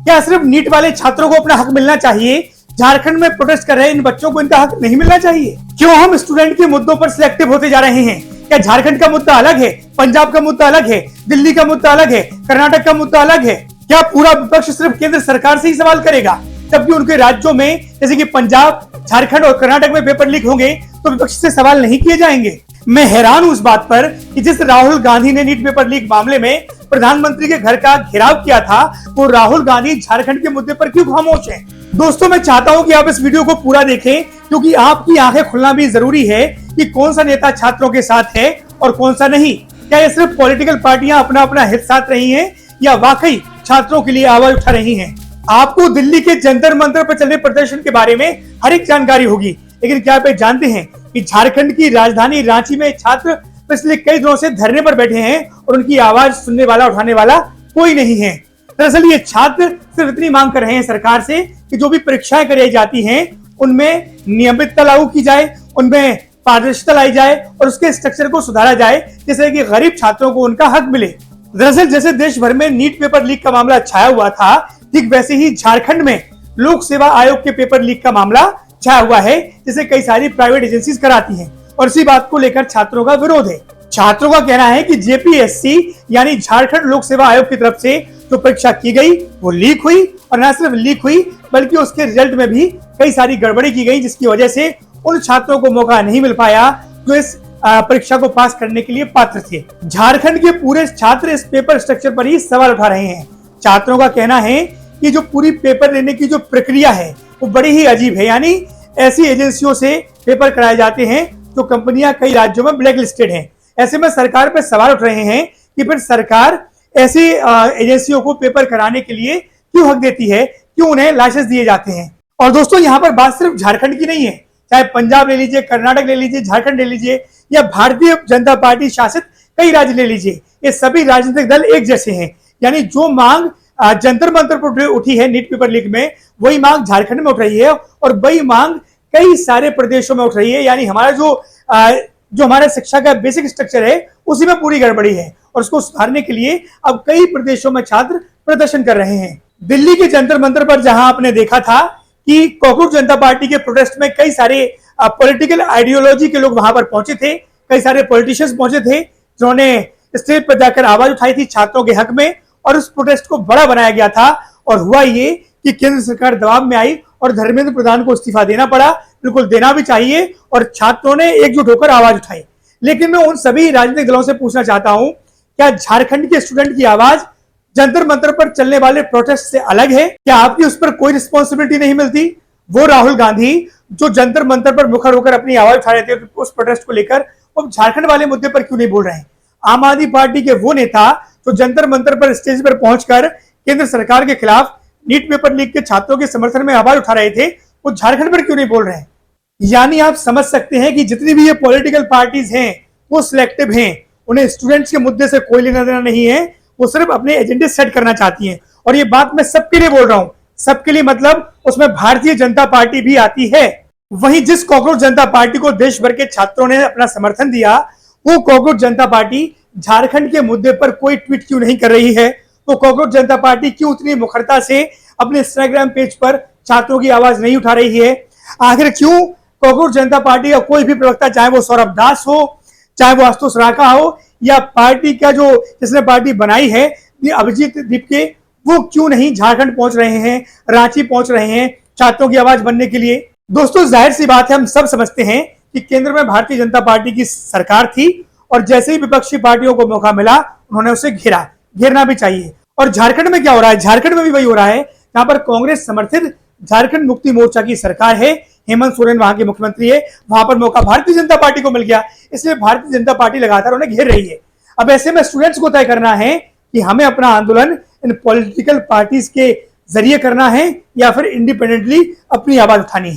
क्या सिर्फ नीट वाले छात्रों को अपना हक मिलना चाहिए? झारखंड में प्रोटेस्ट कर रहे इन बच्चों को इनका हक नहीं मिलना चाहिए? क्यों हम स्टूडेंट के मुद्दों पर सिलेक्टिव होते जा रहे हैं? क्या झारखंड का मुद्दा अलग है, पंजाब का मुद्दा अलग है, दिल्ली का मुद्दा अलग है, कर्नाटक का मुद्दा अलग है? क्या पूरा विपक्ष सिर्फ केंद्र सरकार से ही सवाल करेगा, जबकि उनके राज्यों में जैसे कि पंजाब, झारखंड और कर्नाटक में पेपर लीक होंगे तो विपक्ष से सवाल नहीं किए जाएंगे? मैं हैरान हूं इस बात पर कि जिस राहुल गांधी ने नीट पेपर लीक मामले में प्रधानमंत्री के घर का घेराव किया था, वो राहुल गांधी झारखंड के मुद्दे पर क्यों खामोश हैं? दोस्तों, मैं चाहता हूं कि आप इस वीडियो को पूरा देखें, क्योंकि आपकी आंखें खुलना भी जरूरी है कि कौन सा नेता छात्रों के साथ है और कौन सा नहीं। क्या ये सिर्फ पॉलिटिकल पार्टियां अपना अपना हित साध रही हैं या वाकई छात्रों के लिए आवाज उठा रही हैं? आपको दिल्ली के जंतर मंतर पर चल रहे प्रदर्शन के बारे में हर एक जानकारी होगी, लेकिन क्या आप जानते हैं कि झारखंड की राजधानी रांची में छात्र पिछले कई दिनों से धरने पर बैठे हैं और उनकी आवाज सुनने वाला, उठाने वाला कोई नहीं है। दरअसल ये छात्र सिर्फ इतनी मांग कर रहे हैं सरकार से कि जो भी परीक्षाएं कराई जाती हैं उनमें नियमितता लागू की जाए, उनमें पारदर्शिता लाई जाए और उसके स्ट्रक्चर को सुधारा जाए, जिससे कि गरीब छात्रों को उनका हक मिले। दरअसल जैसे देश भर में नीट पेपर लीक का मामला छाया हुआ था, ठीक वैसे ही झारखंड में लोक सेवा आयोग के पेपर लीक का मामला छाया हुआ है, जिसे कई सारी प्राइवेट एजेंसीज कराती हैं और इसी बात को लेकर छात्रों का विरोध है। छात्रों का कहना है कि जेपीएससी यानी झारखंड लोक सेवा आयोग की तरफ से जो परीक्षा की गई वो लीक हुई, और न सिर्फ लीक हुई बल्कि उसके रिजल्ट में भी कई सारी गड़बड़ी की गई, जिसकी वजह से उन छात्रों को मौका नहीं मिल पाया जो इस परीक्षा को पास करने के लिए पात्र थे। झारखंड के पूरे छात्र इस पेपर स्ट्रक्चर पर ही सवाल उठा रहे हैं। छात्रों का कहना है कि जो पूरी पेपर लेने की जो प्रक्रिया है वो बड़ी ही अजीब है, यानी ऐसी एजेंसियों से पेपर कराए जाते हैं जो कंपनियां कई राज्यों में ब्लैक लिस्टेड हैं। ऐसे में सरकार पर सवाल उठ रहे हैं कि फिर सरकार ऐसी एजेंसियों को पेपर कराने के लिए क्यों हक देती है, क्यों उन्हें लाइसेंस दिए जाते हैं। और दोस्तों, यहाँ पर बात सिर्फ झारखंड की नहीं है, चाहे पंजाब ले लीजिए, कर्नाटक ले लीजिए, झारखंड ले लीजिए या भारतीय जनता पार्टी शासित कई राज्य ले लीजिए, ये सभी राजनीतिक दल एक जैसे हैं। यानी जो मांग जंतर मंतर पर उठी है नीट पेपर लीक में, वही मांग झारखंड में उठ रही है और वही मांग कई सारे प्रदेशों में उठ रही है। यानी हमारा जो हमारा शिक्षा का बेसिक स्ट्रक्चर है उसी में पूरी गड़बड़ी है और उसको सुधारने के लिए अब कई प्रदेशों में छात्र प्रदर्शन कर रहे हैं। दिल्ली के जंतर मंतर पर जहां आपने देखा था कि कॉकरोच जनता पार्टी के प्रोटेस्ट में कई सारे पॉलिटिकल आइडियोलॉजी के लोग वहां पर पहुंचे थे, कई सारे पॉलिटिशियंस पहुंचे थे जिन्होंने स्टेज पर जाकर आवाज उठाई थी छात्रों के हक में, और उस प्रोटेस्ट को बड़ा बनाया गया था। और हुआ ये कि केंद्र सरकार दबाव में आई और धर्मेंद्र प्रधान को इस्तीफा देना पड़ा। बिल्कुल देना भी चाहिए, और छात्रों ने एकजुट होकर आवाज उठाई। लेकिन मैं उन सभी राजनीतिक दलों से पूछना चाहता हूं, क्या झारखंड के स्टूडेंट की आवाज जंतर मंतर पर चलने वाले प्रोटेस्ट से अलग है? क्या आपकी उस पर कोई रिस्पॉन्सिबिलिटी नहीं मिलती? वो राहुल गांधी जो जंतर मंतर पर मुखर होकर अपनी आवाज उठा रहे थे उस प्रोटेस्ट को लेकर, वो झारखंड वाले मुद्दे पर क्यों नहीं बोल रहे हैं? आम आदमी पार्टी के वो नेता जो जंतर मंतर पर स्टेज पर पहुंचकर केंद्र सरकार के खिलाफ नीट पेपर लीक के छात्रों के समर्थन में आवाज उठा रहे थे, वो झारखंड पर क्यों नहीं बोल रहे हैं? यानी आप समझ सकते हैं कि जितनी भी ये पॉलिटिकल पार्टीज हैं वो सिलेक्टिव हैं, उन्हें स्टूडेंट्स के मुद्दे से कोई लेना देना नहीं है, वो सिर्फ अपने एजेंडे सेट करना चाहती हैं। और ये बात मैं सबके लिए बोल रहा हूं, सबके लिए मतलब उसमें भारतीय जनता पार्टी भी आती है। वहीं जिस कॉकरोच जनता पार्टी को देश भर के छात्रों ने अपना समर्थन दिया, वो कॉकरोच जनता पार्टी झारखंड के मुद्दे पर कोई ट्वीट क्यों नहीं कर रही है? तो कॉकरोच जनता पार्टी क्यों उतनी मुखरता से अपने इंस्टाग्राम पेज पर छात्रों की आवाज नहीं उठा रही है? आखिर क्यों कॉकरोच जनता पार्टी का कोई भी प्रवक्ता, चाहे वो सौरभ दास हो, चाहे वो आशुतोष राका हो, या पार्टी का जो जिसने पार्टी बनाई है अभिजीत दीपके, वो क्यों नहीं झारखंड पहुंच रहे हैं, रांची पहुंच रहे हैं छात्रों की आवाज बनने के लिए? दोस्तों, जाहिर सी बात है, हम सब समझते हैं कि केंद्र में भारतीय जनता पार्टी की सरकार थी और जैसे ही विपक्षी पार्टियों को मौका मिला उन्होंने उसे घेरना भी चाहिए। और झारखंड में क्या हो रहा है? झारखंड में भी वही हो रहा है। यहाँ पर कांग्रेस समर्थित झारखंड मुक्ति मोर्चा की सरकार है, हेमंत सोरेन वहां के मुख्यमंत्री है, वहां पर मौका भारतीय जनता पार्टी को मिल गया, इसलिए भारतीय जनता पार्टी लगातार उन्हें घेर रही है। अब ऐसे में स्टूडेंट्स को तय करना है कि हमें अपना आंदोलन इन पॉलिटिकल पार्टीज के जरिए करना है या फिर इंडिपेंडेंटली अपनी आवाज उठानी है।